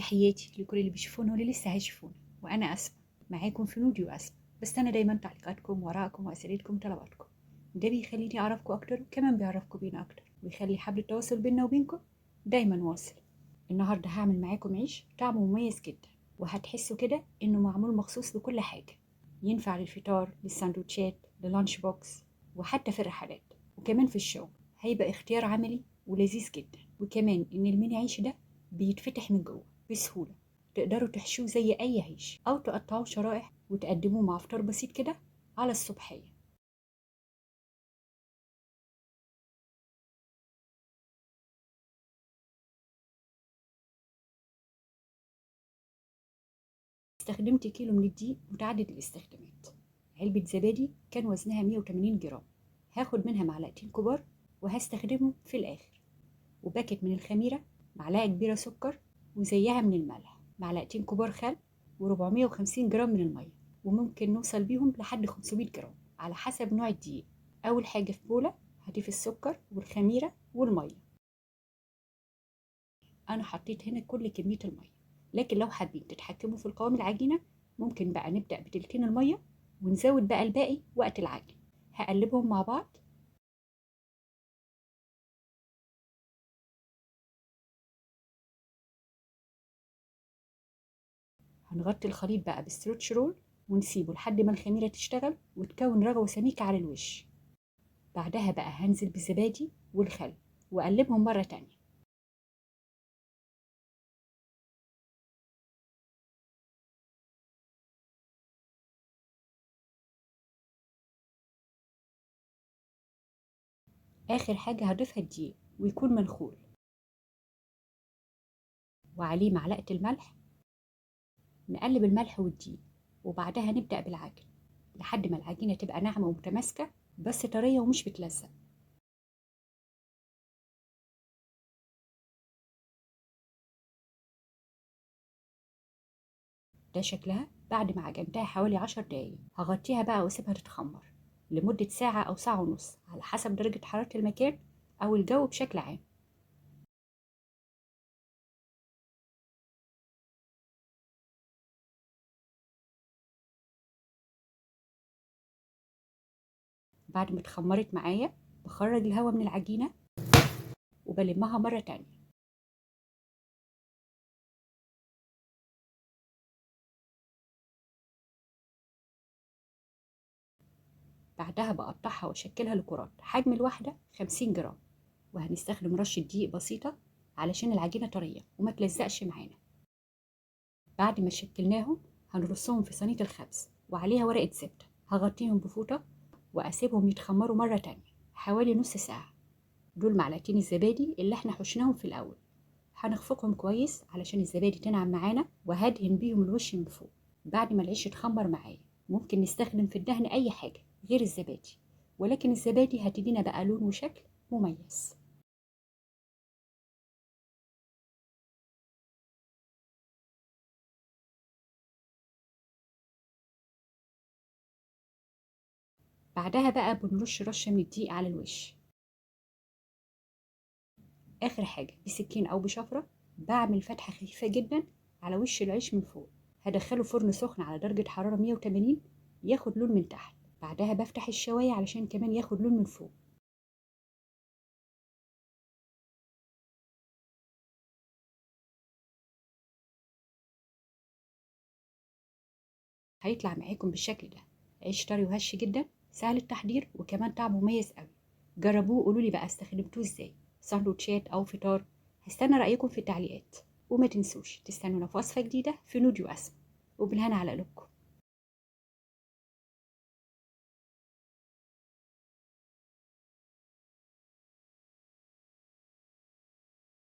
تحياتي لكل اللي بيشوفونا واللي لسه هيشوفونا، وانا اسماء معاكم في نوديو اسماء. بستنى دايما تعليقاتكم وارائكم واسئلتكم وطلباتكم، ده بيخليني اعرفكم اكتر وكمان بيعرفكم بينا اكتر ويخلي حبل التواصل بيننا وبينكم دايما واصل. النهارده هعمل معاكم عيش طعمه مميز جدا، وهتحسوا كده انه معمول مخصوص لكل حاجه، ينفع للفطار، للساندوتشات، للانش بوكس، وحتى في الرحلات وكمان في الشغل. هيبقى اختيار عملي ولذيذ جدا، وكمان ان الميني عيش ده بيتفتح من جوه بسهولة. تقدروا تحشوه زي أي عيش أو تقطعوه شرائح وتقدموه مع فطار بسيط كده على الصبحية. استخدمت كيلو من الدقيق متعدد الاستخدامات. علبة زبادي كان وزنها 180 جرام، هاخد منها معلقتين كبار وهستخدمهم في الآخر. وباكت من الخميرة، معلقة كبيرة سكر، وزيها من الملح، معلقتين كبار خل، و450 جرام من المية، وممكن نوصل بيهم لحد 500 جرام على حسب نوع الدقيق. أول حاجة في بولة هضيف السكر والخميرة والمية. أنا حطيت هنا كل كمية المية، لكن لو حابين تتحكموا في القوام العجينة ممكن بقى نبدأ بتلتين المية ونزود بقى الباقي وقت العجن. هقلبهم مع بعض. هنغطي الخليط بقى بالستريتش رول ونسيبه لحد ما الخميرة تشتغل وتكون رغوة سميكة على الوش. بعدها بقى هنزل بالزبادي والخل وأقلبهم مرة تانية. آخر حاجة هضيفها الدقيق ويكون منخول، وعليه معلقة الملح. نقلب الملح والدقيق وبعدها نبدأ بالعجن لحد ما العجينة تبقى ناعمة ومتماسكة بس طرية ومش بتلزق. ده شكلها بعد ما عجنتها حوالي 10 دقايق. هغطيها بقى واسيبها تتخمر لمدة ساعة أو ساعة ونص على حسب درجة حرارة المكان أو الجو بشكل عام. بعد ما اتخمرت معايا بخرج الهواء من العجينة وبلمها مرة تانية. بعدها بقطعها واشكلها لكرات حجم الواحدة 50 جرام، وهنستخدم رشة دقيق بسيطة علشان العجينة طرية وما تلزقش معانا. بعد ما شكلناهم هنرصهم في صينية الخبز وعليها ورقة زبدة. هغطيهم بفوطة وأسيبهم يتخمروا مرة تانية حوالي نص ساعة. دول معلقتين الزبادي اللي احنا حشناهم في الأول. هنخفقهم كويس علشان الزبادي تنعم معانا، وهدهن بيهم الوش من فوق. بعد ما العيش يتخمر معايا ممكن نستخدم في الدهن أي حاجة غير الزبادي، ولكن الزبادي هتدينا بقى لون وشكل مميز. بعدها بقى بنرش رشة من الدقيق على الوش. آخر حاجة بسكين أو بشفرة بعمل فتحة خفيفة جدا على وش العيش من فوق. هدخله فرن سخن على درجة حرارة 180 ياخد لون من تحت. بعدها بفتح الشواية علشان كمان ياخد لون من فوق. هيطلع معاكم بالشكل ده، عيش طري وهش جدا، سهل التحضير وكمان طعمه مميز قوي. جربوه وقولوا لي بقى استخدمتوه ازاي، ساندوتشات او فطار. هستنى رأيكم في التعليقات، وما تنسوش تستنونا في وصفة جديدة في نوديو اسم، وبالهنا على قلوبكم.